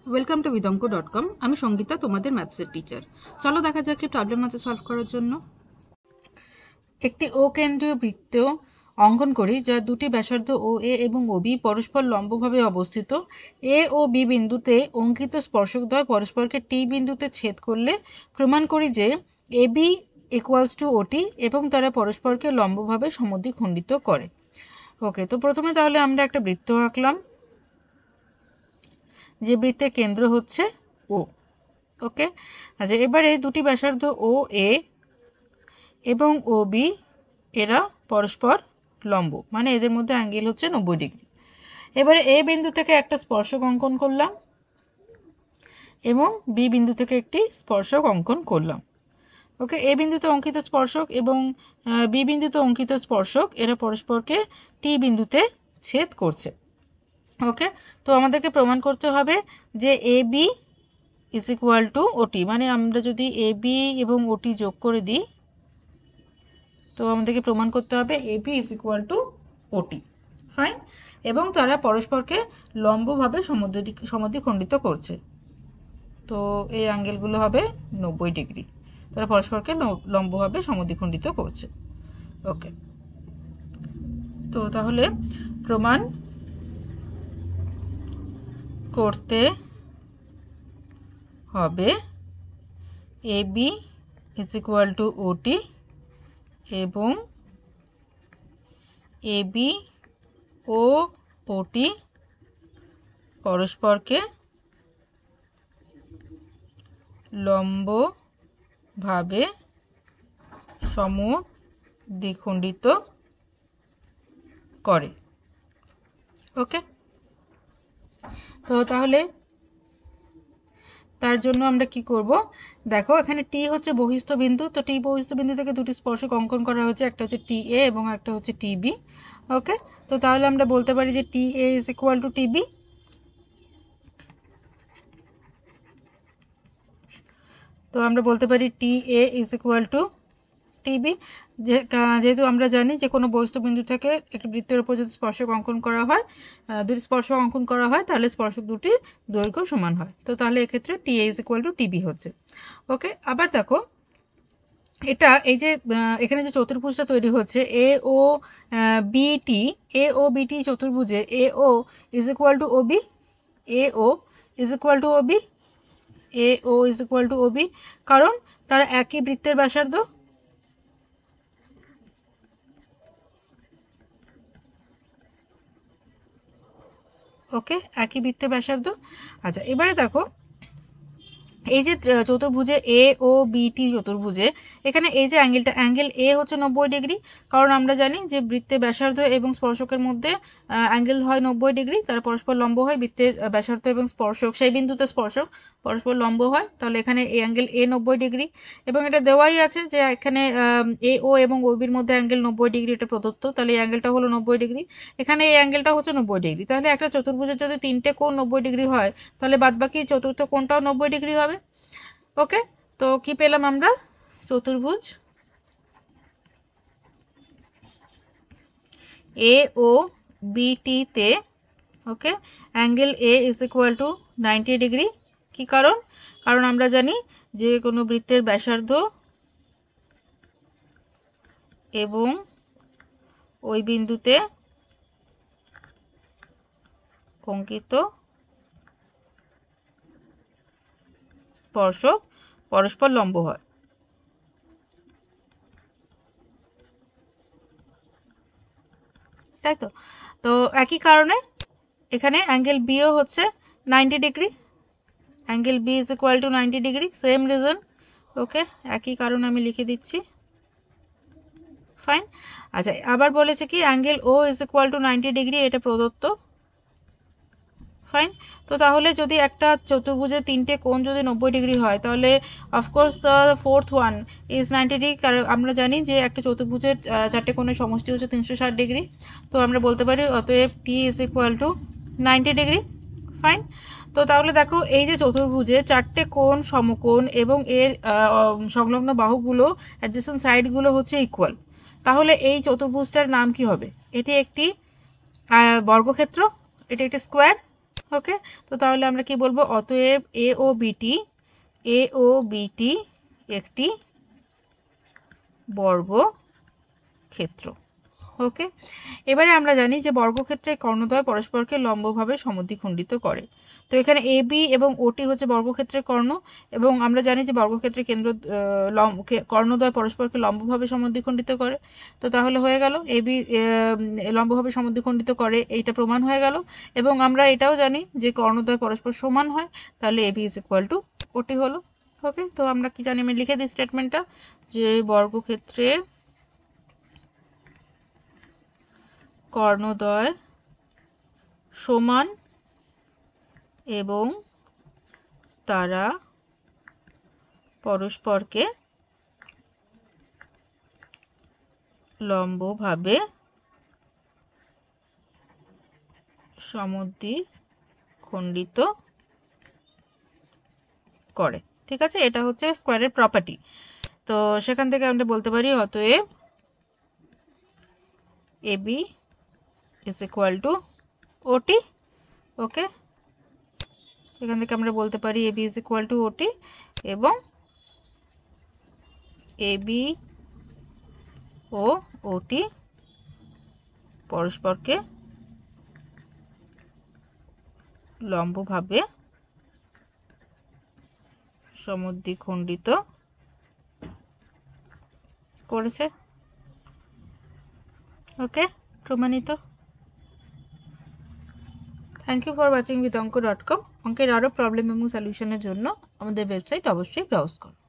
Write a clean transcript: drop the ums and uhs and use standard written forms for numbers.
Welcome to vidonko.com। আমি সঙ্গীতা, তোমাদের ম্যাথসের teacher. চলো দেখা যাক কি প্রবলেম আছে সলভ করার জন্য। একটি ও কেন্দ্রীয় বৃত্ত অঙ্কন করি যা দুটি ব্যাসার্ধ ও এ এবং ও বি পরস্পর লম্বভাবে অবস্থিত। এ ও বি বিন্দুতে অঙ্কিত স্পর্শকদ্বয় পরস্পরকে টি বিন্দুতে ছেদ করলে প্রমাণ করি যে এ বি ইকুয়ালস টু ওটি এবং তারা পরস্পরকে লম্বভাবে সমদ্বিখণ্ডিত করে। ওকে, তো প্রথমে তাহলে আমরা একটা বৃত্ত আঁকলাম যে বৃত্তের কেন্দ্র হচ্ছে ও। ওকে, আচ্ছা এবারে দুটি ব্যাসার্ধ ও এ এবং ও বি এরা পরস্পর লম্ব, মানে এদের মধ্যে অ্যাঙ্গেল হচ্ছে 90 ডিগ্রি। এবারে এ বিন্দু থেকে একটা স্পর্শক অঙ্কন করলাম এবং বি বিন্দু থেকে একটি স্পর্শক অঙ্কন করলাম। ওকে, এ বিন্দুতে অঙ্কিত স্পর্শক এবং বি বিন্দুতে অঙ্কিত স্পর্শক এরা পরস্পরকে টি বিন্দুতে ছেদ করছে। ওকে, তো আমাদেরকে প্রমাণ করতে হবে যে A B is equal two ওটি, মানে আমরা যদি এ বি এবং ওটি যোগ করে দিই তো আমাদেরকে প্রমাণ করতে হবে A B is equal two ওটি। ফাইন, এবং তারা পরস্পরকে লম্বভাবে সমদ্বিখণ্ডিত করছে। তো এই অ্যাঙ্গেলগুলো হবে 90 ডিগ্রি, তারা পরস্পরকে লম্বভাবে সমদ্বিখণ্ডিত করছে। ওকে, তো তাহলে প্রমাণ করতে হবে A B is equal two ওটি এবং এ বি ও ওটি পরস্পরকে লম্বভাবে সমদ্বিখণ্ডিত করে। ওকে, তো তাহলে তার জন্য আমরা কি করব, দেখো এখানে টি হচ্ছে বহিস্থ বিন্দু, তো টি বহিস্থ বিন্দু থেকে দুটি স্পর্শক অঙ্কন করা হয়েছে, একটা হচ্ছে টি এ এবং একটা হচ্ছে টি বি। ওকে, তো তাহলে আমরা বলতে পারি যে T A is equal to T B. তো আমরা বলতে পারি T A is equal to TB, যেহেতু আমরা জানি যে কোনো বস্তু বিন্দু থেকে একটি বৃত্তের উপর যদি স্পর্শক অঙ্কন করা হয়, দুটি স্পর্শক অঙ্কন করা হয়, তাহলে স্পর্শক দুটি দৈর্ঘ্য সমান হয়। তো তাহলে এক্ষেত্রে টি A is equal to TB হচ্ছে। ওকে, আবার দেখো এটা এই যে এখানে যে চতুর্ভুজটা তৈরি হচ্ছে এ ও বিটি, এ ও বিটি চতুর্ভুজের A O is equal to OB, A O is equal to OB, A O is equal to OB, কারণ তারা একই বৃত্তের ব্যাসার্ধ। ওকে, একই বৃত্তের ব্যাসার্ধ। আচ্ছা এবারে দেখো এই যে চতুর্ভুজে এ ও বিটি চতুর্ভুজে এখানে এই যে অ্যাঙ্গেল এ হচ্ছে 90 ডিগ্রি, কারণ আমরা জানি যে বৃত্তের ব্যাসার্ধ এবং স্পর্শকের মধ্যে অ্যাঙ্গেল হয় 90 ডিগ্রি, তারা পরস্পর লম্ব হয়। বৃত্তের ব্যাসার্ধ এবং স্পর্শক, সেই বিন্দুতে স্পর্শক পরস্পর লম্ব হয়, তাহলে এখানে এই অ্যাঙ্গেল এ 90 ডিগ্রি, এবং এটা দেওয়াই আছে যে এখানে এ ও এবং ও বির মধ্যে অ্যাঙ্গেল 90 ডিগ্রি, এটা প্রদত্ত, তাহলে এই অ্যাঙ্গেলটা হলো 90 ডিগ্রি, এখানে এই অ্যাঙ্গেলটা হচ্ছে 90 ডিগ্রি। তাহলে একটা চতুর্ভুজের যদি তিনটে কোণ 90 ডিগ্রি হয়, তাহলে বাদবাকি চতুর্থ কোণটাও 90 ডিগ্রি হবে। ওকে, তো কি পেলাম আমরা, চতুর্ভুজ এ ও বিটি তে okay angle A is equal to 90 degree. কি কারণ, কারণ আমরা জানি যে কোনো বৃত্তের ব্যাসার্ধ এবং ওই বিন্দুতে অঙ্কিত স্পর্শক পরস্পর লম্ব হয়। তাই তো, তো একই কারণে এখানে অ্যাঙ্গেল বিও হচ্ছে 90 degree, angle B is equal to 90 degree, same reason. Okay, একই কারণ আমি লিখে দিচ্ছি। ফাইন, আচ্ছা আবার বলেছে কি angle O is equal to 90 degree, এটা প্রদত্ত। ফাইন, তো তাহলে যদি একটা চতুর্ভুজের তিনটে কোণ যদি 90 ডিগ্রি হয়, তাহলে of course the fourth one is 90 degree, কারণ আমরা জানি যে একটা চতুর্ভুজের চারটে কোণের সমষ্টি হচ্ছে 360 ডিগ্রি। তো আমরা বলতে পারি অতএব T is equal to 90 degree. Fine, তো তাহলে দেখো এই যে চতুর্ভুজে চারটে কোণ সমকোণ এবং এর সংলগ্ন বাহুগুলো অ্যাডজেসেন্ট সাইডগুলো হচ্ছে ইকুয়াল, তাহলে এই চতুর্ভুজটার নাম কি হবে, এটি একটি বর্গক্ষেত্র, এটি একটি স্কোয়ার। ওকে, তো তাহলে আমরা কি বলবো, অতএব এ ও বিটি একটি বর্গক্ষেত্র। ওকে, এবারে আমরা জানি যে বর্গক্ষেত্রে কর্ণদ্বয় পরস্পরকে লম্বভাবে সমদ্বিখণ্ডিত করে। তো এখানে এ বি এবং ওটি হচ্ছে বর্গক্ষেত্রের কর্ণ, এবং আমরা জানি যে বর্গক্ষেত্রের কেন্দ্র কর্ণদ্বয় পরস্পরকে লম্বভাবে সমদ্বিখণ্ডিত করে। তো তাহলে হয়ে গেল এ বি লম্বভাবে সমদ্বিখণ্ডিত করে, এইটা প্রমাণ হয়ে গেল। এবং আমরা এটাও জানি যে কর্ণদ্বয় পরস্পর সমান হয়, তাহলে A B is equal two ওটি হলো। ওকে, তো আমরা কি জানি, আমি লিখে দিই স্টেটমেন্টটা, যে বর্গক্ষেত্রের কর্ণদ্বয় সমান এবং তারা পরস্পরকে লম্বভাবে সমদ্বিখণ্ডিত করে। ঠিক আছে, এটা হচ্ছে স্কোয়ারের প্রপার্টি। তো সেখান থেকে আমরা বলতে পারি অতএব A B is equal two ওটি। ওকে, সেখান থেকে আমরা বলতে পারি A B is equal two ওটি, এবং এ বি ও ওটি পরস্পরকে লম্বভাবে সমদ্বিখণ্ডিত করেছে। ওকে, প্রমাণিত। Thank you for watching with onco.com। অঙ্কের আরও প্রবলেম এবং সলিউশনের জন্য আমাদের ওয়েবসাইট অবশ্যই ব্রাউজ করুন।